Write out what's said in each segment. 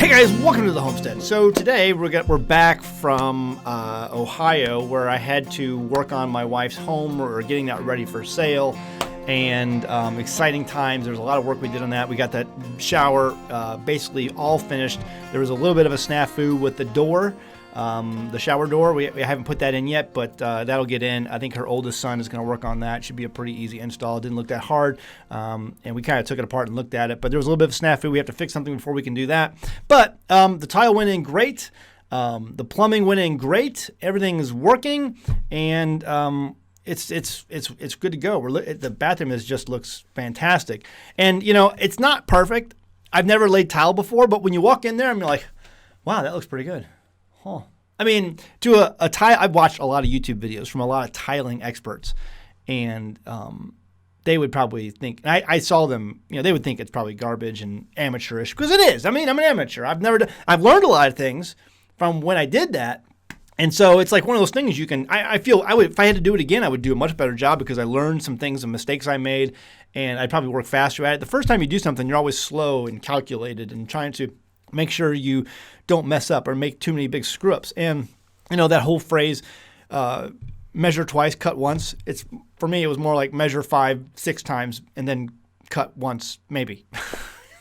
Hey guys, welcome to the Homestead. So today we're back from Ohio, where I had to work on my wife's home. We're getting that ready for sale, and exciting times. There's a lot of work we did on that. We got that shower basically all finished. There was a little bit of a snafu with the door, the shower door. We haven't put that in yet, but that'll get in. I think her oldest son is going to work on that. It should be a pretty easy install. It didn't look that hard, and we kind of took it apart and looked at it. But there was a little bit of a snafu. We have to fix something before we can do that. But the tile went in great. The plumbing went in great. Everything is working, and it's good to go. The bathroom just looks fantastic. And it's not perfect. I've never laid tile before, but when you walk in there, I'm like, wow, that looks pretty good. Huh. I mean, to a tile, I've watched a lot of YouTube videos from a lot of tiling experts, and they would probably think, I saw them, they would think it's probably garbage and amateurish, because it is. I mean, I'm an amateur. I've learned a lot of things from when I did that. And so it's like one of those things I feel if I had to do it again, I would do a much better job, because I learned some things and mistakes I made, and I'd probably work faster at it. The first time you do something, you're always slow and calculated and trying to make sure you don't mess up or make too many big screw-ups. And, that whole phrase, measure twice, cut once, for me, it was more like measure 5-6 times and then cut once, maybe.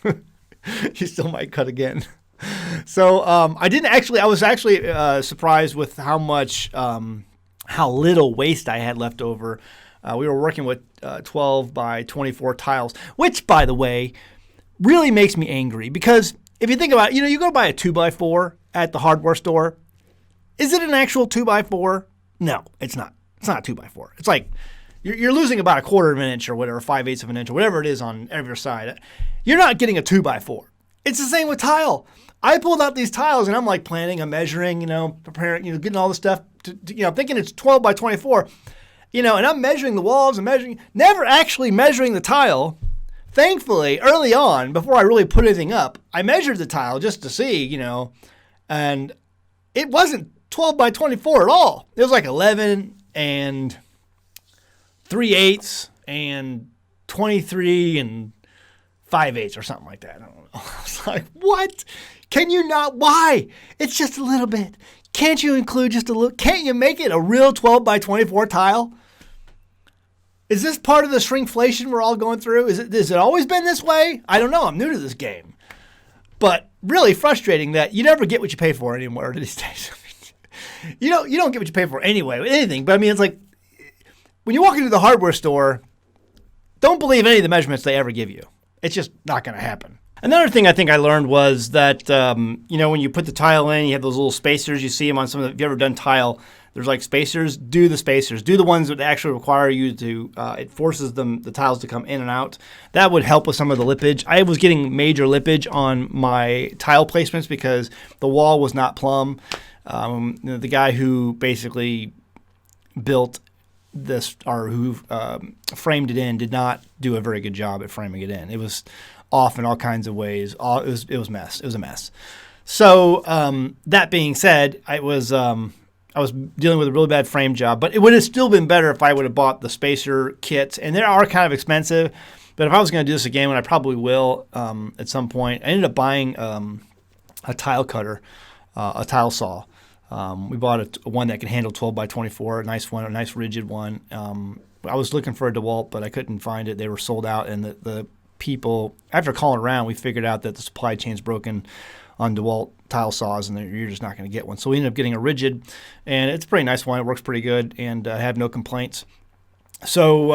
You still might cut again. So I was actually surprised with how little waste I had left over. We were working with 12 by 24 tiles, which, by the way, really makes me angry, because if you think about it, you go to buy a 2x4 at the hardware store. Is it an actual 2x4? No, it's not. It's not a 2x4. It's like you're losing about 1/4 of an inch or whatever, 5/8 of an inch or whatever it is on every side. You're not getting a 2x4. It's the same with tile. I pulled out these tiles and I'm like planning and measuring, preparing, getting all the stuff, thinking it's 12 by 24, and I'm measuring the walls and never actually measuring the tile. Thankfully, early on, before I really put anything up, I measured the tile just to see, and it wasn't 12 by 24 at all. It was like 11 and 3/8 and 23 and 5/8 or something like that. I don't know. I was like, what? Can you not? Why? It's just a little bit. Can't you include just a little? Can't you make it a real 12 by 24 tile? Is this part of the shrinkflation we're all going through? Has it always been this way? I don't know. I'm new to this game. But really frustrating that you never get what you pay for anymore these days. You don't get what you pay for anyway with anything. But I mean, it's like when you walk into the hardware store, don't believe any of the measurements they ever give you. It's just not going to happen. Another thing I think I learned was that, when you put the tile in, you have those little spacers. You see them on if you've ever done tile, there's like spacers. Do the spacers. Do the ones that actually require you to, it forces the tiles to come in and out. That would help with some of the lippage. I was getting major lippage on my tile placements because the wall was not plumb. The guy who basically built this, or who framed it in, did not do a very good job at framing it in. It was off in all kinds of ways. It was a mess. It was a mess. So that being said, I was dealing with a really bad frame job, but it would have still been better if I would have bought the spacer kits, and they are kind of expensive. But if I was going to do this again, and I probably will at some point, I ended up buying a tile cutter, a tile saw. We bought one that can handle 12 by 24, a nice one, a nice rigid one. I was looking for a DeWalt, but I couldn't find it. They were sold out, and the people, after calling around, we figured out that the supply chain's broken on DeWalt tile saws, and you're just not going to get one. So we ended up getting a rigid, and it's a pretty nice one. It works pretty good, and I have no complaints. So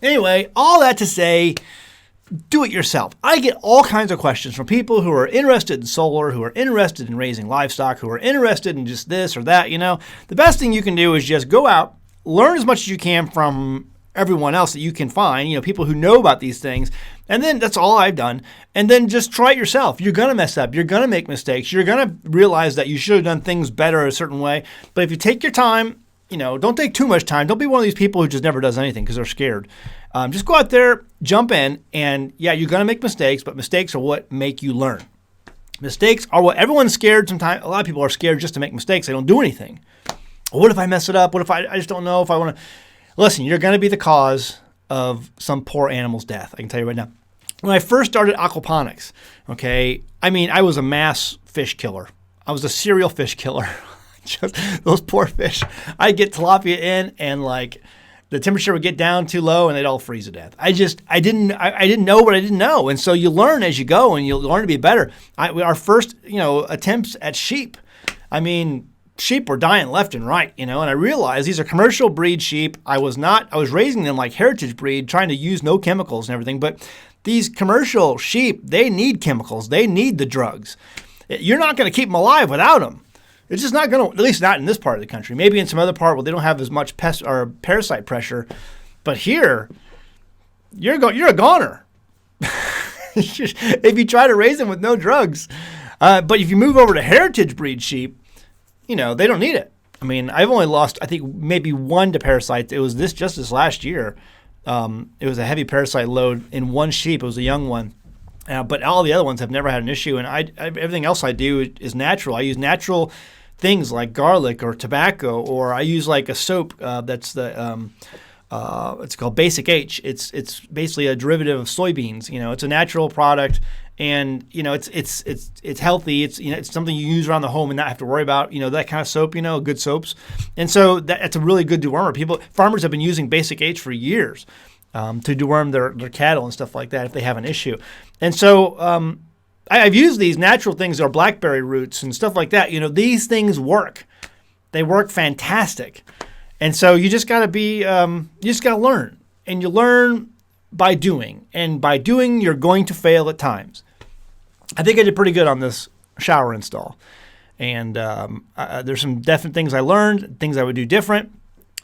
anyway, all that to say, do it yourself. I get all kinds of questions from people who are interested in solar, who are interested in raising livestock, who are interested in just this or that. The best thing you can do is just go out, learn as much as you can from everyone else that you can find, people who know about these things. And then that's all I've done. And then just try it yourself. You're going to mess up. You're going to make mistakes. You're going to realize that you should have done things better a certain way. But if you take your time, don't take too much time. Don't be one of these people who just never does anything because they're scared. Just go out there, jump in, and yeah, you're going to make mistakes, but mistakes are what make you learn. Mistakes are what everyone's scared sometimes. A lot of people are scared just to make mistakes. They don't do anything. What if I mess it up? What if I just don't know if I want to? Listen, you're going to be the cause of some poor animal's death. I can tell you right now. when I first started aquaponics, okay, I mean, I was a mass fish killer. I was a serial fish killer. Just those poor fish. I'd get tilapia in and like the temperature would get down too low and they'd all freeze to death. I didn't know what I didn't know. And so you learn as you go and you'll learn to be better. Our first, attempts at sheep, I mean, sheep were dying left and right, and I realized these are commercial breed sheep. I was raising them like heritage breed, trying to use no chemicals and everything. But these commercial sheep, they need chemicals. They need the drugs. You're not going to keep them alive without them. It's just not going to, at least not in this part of the country. Maybe in some other part where they don't have as much pest or parasite pressure. But here, you're a goner. If you try to raise them with no drugs. But if you move over to heritage breed sheep, they don't need it. I mean, I've only lost, I think, maybe one to parasites. It was just this last year. It was a heavy parasite load in one sheep. It was a young one. But all the other ones have never had an issue. And everything else I do is natural. I use natural things like garlic or tobacco, or I use like a soap that's it's called Basic H. It's basically a derivative of soybeans. It's a natural product. And it's healthy. It's something you use around the home and not have to worry about. That kind of soap. Good soaps, and so that's a really good dewormer. Farmers have been using Basic H for years to deworm their cattle and stuff like that if they have an issue. And so I've used these natural things, or blackberry roots and stuff like that. These things work. They work fantastic. And so you just got to learn, and you learn by doing. And by doing, you're going to fail at times. I think I did pretty good on this shower install. And there's some definite things I learned, things I would do different.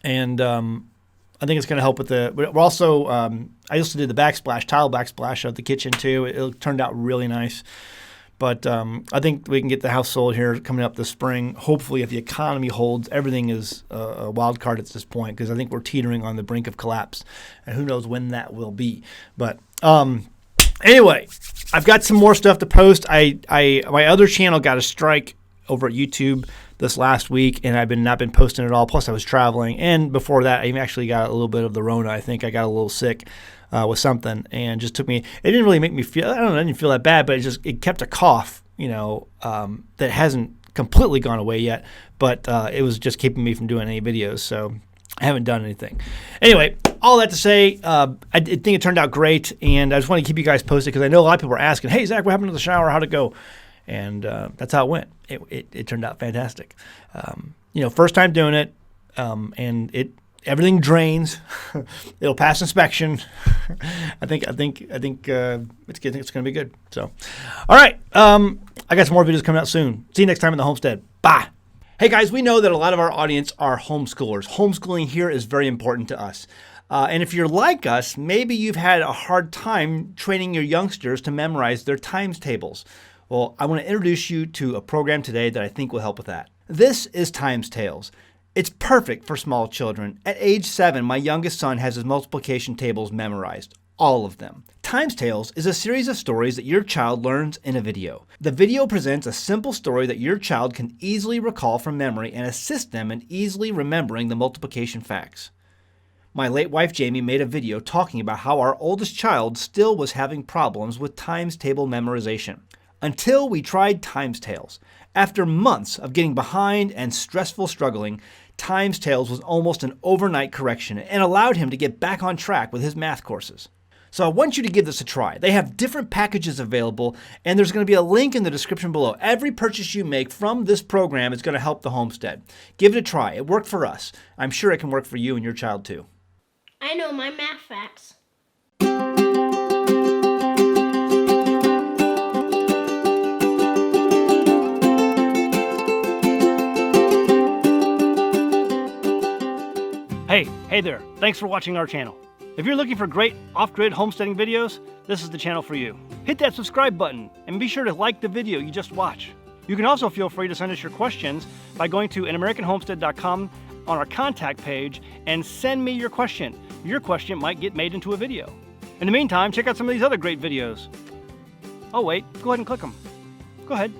And I think it's going to help with we're also, I also did the tile backsplash of the kitchen too. It turned out really nice. But I think we can get the house sold here coming up this spring. Hopefully, if the economy holds, everything is a wild card at this point, because I think we're teetering on the brink of collapse. And who knows when that will be. But anyway, I've got some more stuff to post. My other channel got a strike over at YouTube this last week, and I've not been posting at all. Plus, I was traveling, and before that, I actually got a little bit of the Rona. I think I got a little sick with something, and just took me. It didn't really make me feel. I didn't feel that bad, but it kept a cough, that hasn't completely gone away yet. But it was just keeping me from doing any videos, so I haven't done anything. Anyway, all that to say, I think it turned out great, and I just want to keep you guys posted because I know a lot of people are asking, "Hey, Zach, what happened to the shower? How'd it go?" And that's how it went. It turned out fantastic. First time doing it, and everything drains. It'll pass inspection. I think it's good. It's going to be good. So, all right. I got some more videos coming out soon. See you next time in the Homestead. Bye. Hey guys, we know that a lot of our audience are homeschoolers. Homeschooling here is very important to us. And if you're like us, maybe you've had a hard time training your youngsters to memorize their times tables. Well, I want to introduce you to a program today that I think will help with that. This is Times Tales. It's perfect for small children. At age 7, my youngest son has his multiplication tables memorized, all of them. Times Tales is a series of stories that your child learns in a video. The video presents a simple story that your child can easily recall from memory and assist them in easily remembering the multiplication facts. My late wife Jamie made a video talking about how our oldest child still was having problems with times table memorization. Until we tried Times Tales. After months of getting behind and stressful struggling, Times Tales was almost an overnight correction and allowed him to get back on track with his math courses. So I want you to give this a try. They have different packages available, and there's going to be a link in the description below. Every purchase you make from this program is going to help the homestead. Give it a try. It worked for us. I'm sure it can work for you and your child too. I know my math facts. Hey there, thanks for watching our channel. If you're looking for great off-grid homesteading videos, this is the channel for you. Hit that subscribe button and be sure to like the video you just watched. You can also feel free to send us your questions by going to anamericanhomestead.com on our contact page and send me your question. Your question might get made into a video. In the meantime, check out some of these other great videos. Oh wait, go ahead and click them. Go ahead.